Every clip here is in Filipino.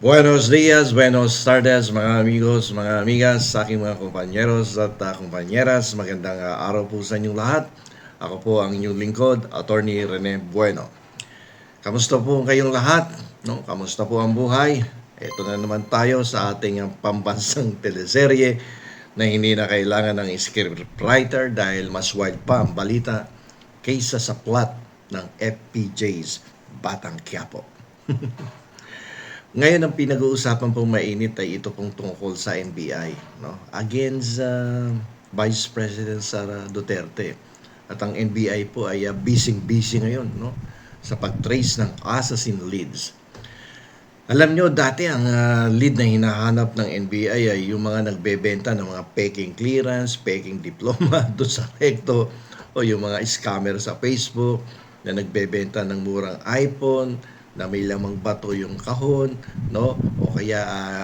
Buenos dias, buenos tardes mga amigos, mga amigas, sa aking mga kumpanyeros at kumpanyeras. Magandang araw po sa inyong lahat. Ako po ang inyong lingkod, Attorney Rene Bueno. Kamusta po kayong lahat? No? Kamusta po ang buhay? Ito na naman tayo sa ating pambansang teleserye na hindi na kailangan ng scriptwriter dahil mas wild pa ang balita kaysa sa plot ng FPJ's Batang Quiapo. Ngayon ang pinag-uusapan pong mainit ay ito pong tungkol sa NBI, no? Against Vice President Sara Duterte. At ang NBI po ay busy ngayon, no? Sa pag-trace ng assassin leads. Alam nyo, dati ang lead na hinahanap ng NBI ay yung mga nagbebenta ng mga peking clearance, peking diploma doon sa recto, o yung mga scammer sa Facebook na nagbebenta ng murang iPhone, na may lamang bato yung kahon, no? O kaya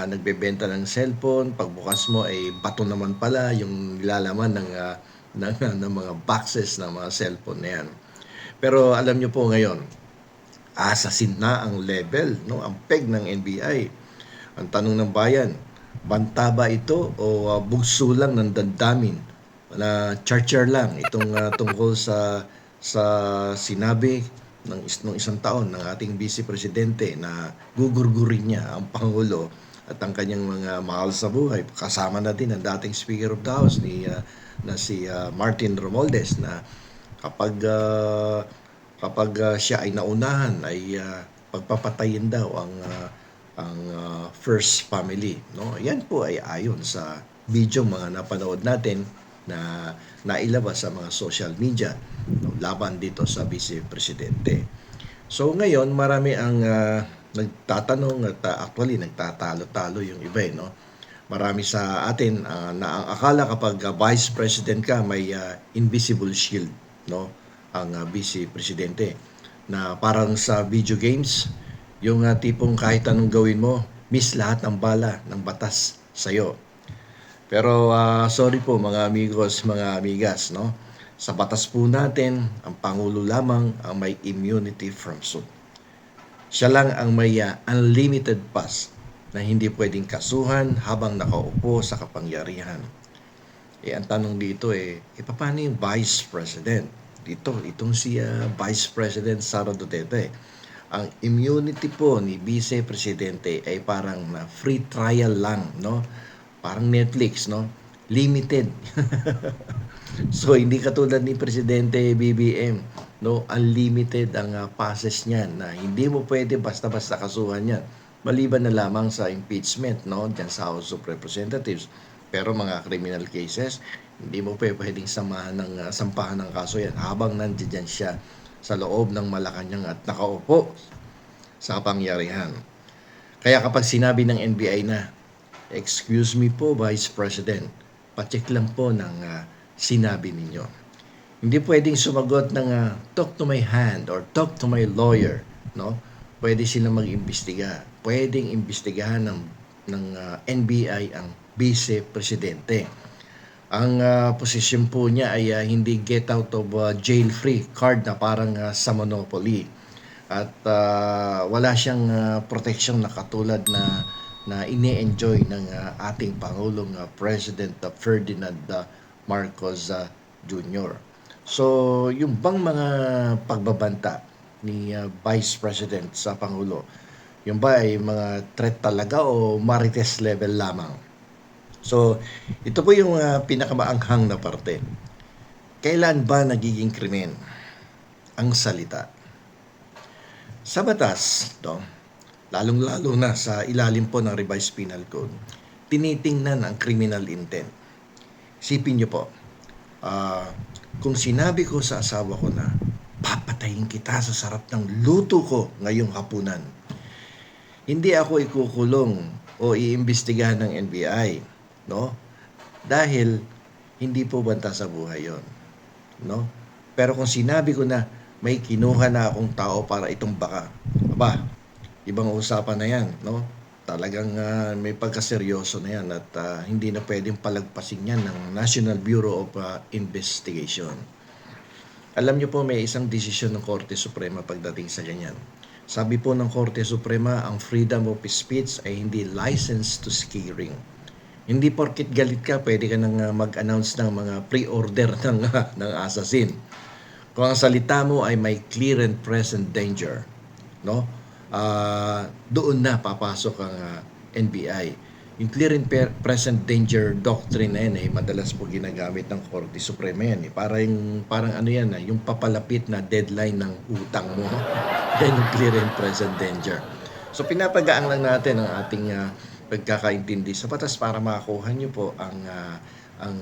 nagbebenta ng cellphone, pagbukas mo ay bato naman pala yung nilalaman ng mga boxes ng mga cellphone na yan. Pero alam nyo po ngayon, assassin na ang level, no? Ang peg ng NBI. Ang tanong ng bayan, banta ba ito o bugso lang ng damdamin? Na charger lang itong tungkol sa sinabi ng isang taon ng ating Vice Presidente na gugurgurin niya ang Pangulo at ang kanyang mga mahal sa buhay. Kasama na din ang dating Speaker of the House na si Martin Romualdez na kapag siya ay naunahan ay pagpapatayin daw ang first family, no? Yan po ay ayon sa video mga napanood natin na nailabas sa mga social media, no, laban dito sa Vice Presidente. So ngayon marami ang nagtatanong at actually nagtatalo-talo yung iba, no? Marami sa atin na ang akala kapag Vice President ka may invisible shield, no? Ang Vice Presidente na parang sa video games, yung tipong kahit anong gawin mo, miss lahat ng bala ng batas sa'yo. Pero sorry po mga amigos, mga amigas, no? Sa batas po natin, ang Pangulo lamang ang may immunity from suit. Siya lang ang may unlimited pass na hindi pwedeng kasuhan habang nakaupo sa kapangyarihan. Ang tanong dito paano yung Vice President? Itong si Vice President Sara Duterte. Ang immunity po ni Vice Presidente ay parang free trial lang, no? Parang Netflix, no? Limited. So hindi katulad ni Presidente BBM, no? Unlimited ang passes niyan na hindi mo pwede basta-basta kasuhan yan. Maliban na lamang sa impeachment, no? Diyan sa House of Representatives. Pero mga criminal cases, hindi mo pwedeng sampahan ng kaso yan habang nandiyan siya sa loob ng Malacanang at nakaupo sa kapangyarihan. Kaya kapag sinabi ng NBI na, excuse me po, Vice President, pacheck lang po ng sinabi ninyo. Hindi pwedeng sumagot ng talk to my hand or talk to my lawyer, no? Pwede silang mag-imbestiga. Pwedeng imbestigahan ng NBI ang Vice Presidente. Ang posisyon po niya ay hindi get out of jail free card na parang sa Monopoly. At wala siyang protection na katulad na ini-enjoy ng ating Pangulong President Ferdinand Marcos Jr. So, yung bang mga pagbabanta ni Vice President sa Pangulo, yung ba ay mga threat talaga o marites level lamang? So, ito po yung pinakamaanghang na parte. Kailan ba nagiging krimen ang salita? Sa batas, no? Lalong-lalo na sa ilalim po ng Revised Penal Code, tinitingnan ang criminal intent. Isipin niyo po, kung sinabi ko sa asawa ko na papatayin kita sa sarap ng luto ko ngayong hapunan, hindi ako ikukulong o iimbestigahan ng NBI, no? Dahil hindi po banta sa buhay yon, no? Pero kung sinabi ko na may kinuha na akong tao para itong baka, ibang usapan na yan, no? Talagang may pagkaseryoso na yan at hindi na pwedeng palagpasin yan ng National Bureau of Investigation. Alam niyo po may isang desisyon ng Korte Suprema pagdating sa ganyan. Sabi po ng Korte Suprema, ang freedom of speech ay hindi license to scaring. Hindi porkit galit ka, pwede ka nang mag-announce ng mga pre-order ng assassin. Kung ang salita mo ay may clear and present danger, no? Doon na papasok ang NBI. Yung clear and present danger doctrine na yan madalas po ginagamit ng Korte Suprema yan. Parang ano yan, yung papalapit na deadline ng utang mo. Yan yung clear and present danger. So pinapagaan lang natin ang ating pagkakaintindi sa batas para makakuha nyo po ang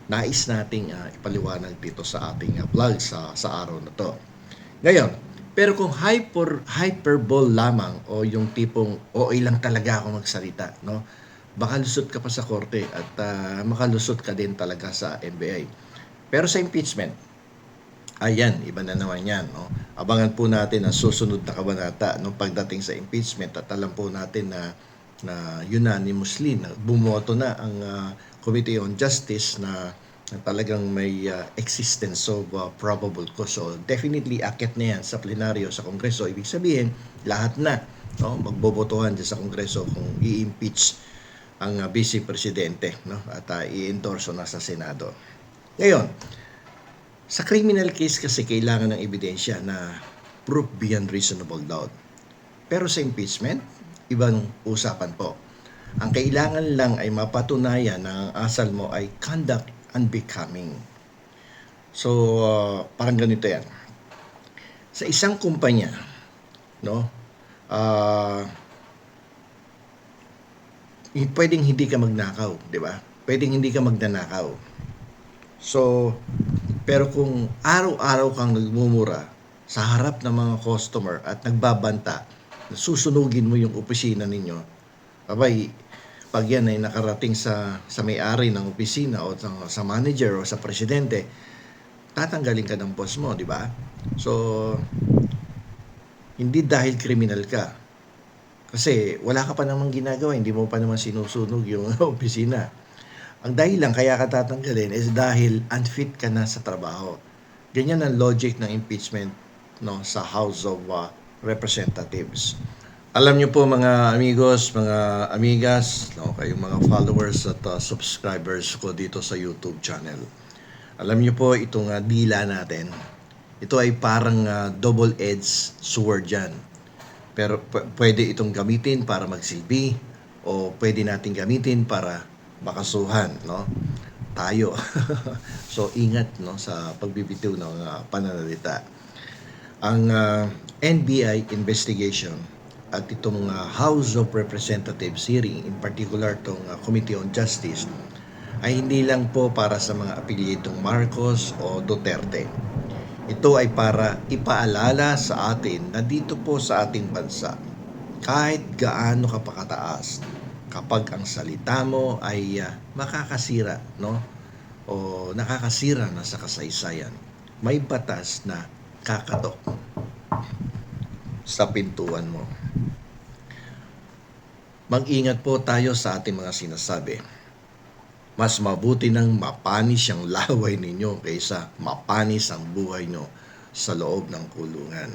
nais nating ipaliwanag dito sa ating vlog sa araw na to. Ngayon, pero kung hyperbole lamang o yung tipong OA lang talaga ako magsalita, no? Baka lusot ka pa sa korte at makalusot ka din talaga sa NBI. Pero sa impeachment, ayan, iba na naman yan. No? Abangan po natin ang susunod na kabanata no, pagdating sa impeachment at alam po natin na unanimously na bumoto na ang Committee on Justice na talagang may existence of probable cause. So definitely akit na yan sa plenaryo sa Kongreso. Ibig sabihin, lahat na no, magbobotohan dyan sa Kongreso kung i-impeach ang Vice Presidente no, at i-endorso na sa Senado. Ngayon, sa criminal case kasi kailangan ng ebidensya na proof beyond reasonable doubt. Pero sa impeachment, ibang usapan po. Ang kailangan lang ay mapatunayan na ang asal mo ay conduct unbecoming. So, parang ganito yan. Sa isang kumpanya, no, pwedeng hindi ka magnakaw, di ba? Pwedeng hindi ka magnanakaw. So, pero kung araw-araw kang nagmumura sa harap ng mga customer at nagbabanta, susunugin mo yung opisina ninyo, abay, pag yan ay nakarating sa may-ari ng opisina o sa manager o sa presidente, tatanggalin ka ng boss mo, di ba? So, hindi dahil criminal ka. Kasi wala ka pa namang ginagawa, hindi mo pa naman sinusunog yung opisina. Ang dahilan kaya ka tatanggalin is dahil unfit ka na sa trabaho. Ganyan ang logic ng impeachment no, sa House of Representatives. Alam niyo po mga amigos, mga amigas, no, kayong mga followers at subscribers ko dito sa YouTube channel. Alam niyo po itong dila natin. Ito ay parang double-edged sword yan. Pero pwede itong gamitin para magsilbi o pwede natin gamitin para makasuhan, no? Tayo. So ingat no sa pagbibitiw ng pananalita. Ang NBI investigation at itong House of Representatives hearing, in particular itong Committee on Justice, ay hindi lang po para sa mga apelyidong Marcos o Duterte. Ito ay para ipaalala sa atin na dito po sa ating bansa, kahit gaano ka pakataas, kapag ang salita mo ay makakasira, no? O nakakasira na sa kasaysayan, may batas na kakatok sa pintuan mo. Mag-ingat po tayo sa ating mga sinasabi. Mas mabuti nang mapanis ang laway ninyo kaysa mapanis ang buhay nyo sa loob ng kulungan.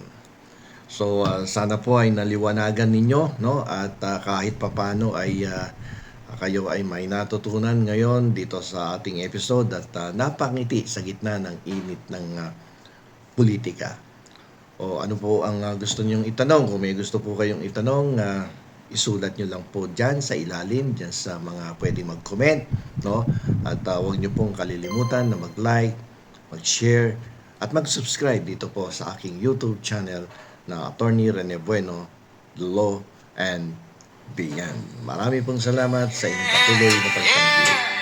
So sana po ay naliwanagan ninyo no at kahit papano ay kayo ay may natutunan ngayon dito sa ating episode at napangiti sa gitna ng init ng politika. O ano po ang gusto niyong itanong? Kung may gusto po kayong itanong, isulat nyo lang po dyan sa ilalim, dyan sa mga pwede mag-comment, no? At huwag nyo pong kalilimutan na mag-like, mag-share, at mag-subscribe dito po sa aking YouTube channel na Attorney Rene Bueno, Law and Beyond. Marami pong salamat sa inyong patuloy na pagtangkilik.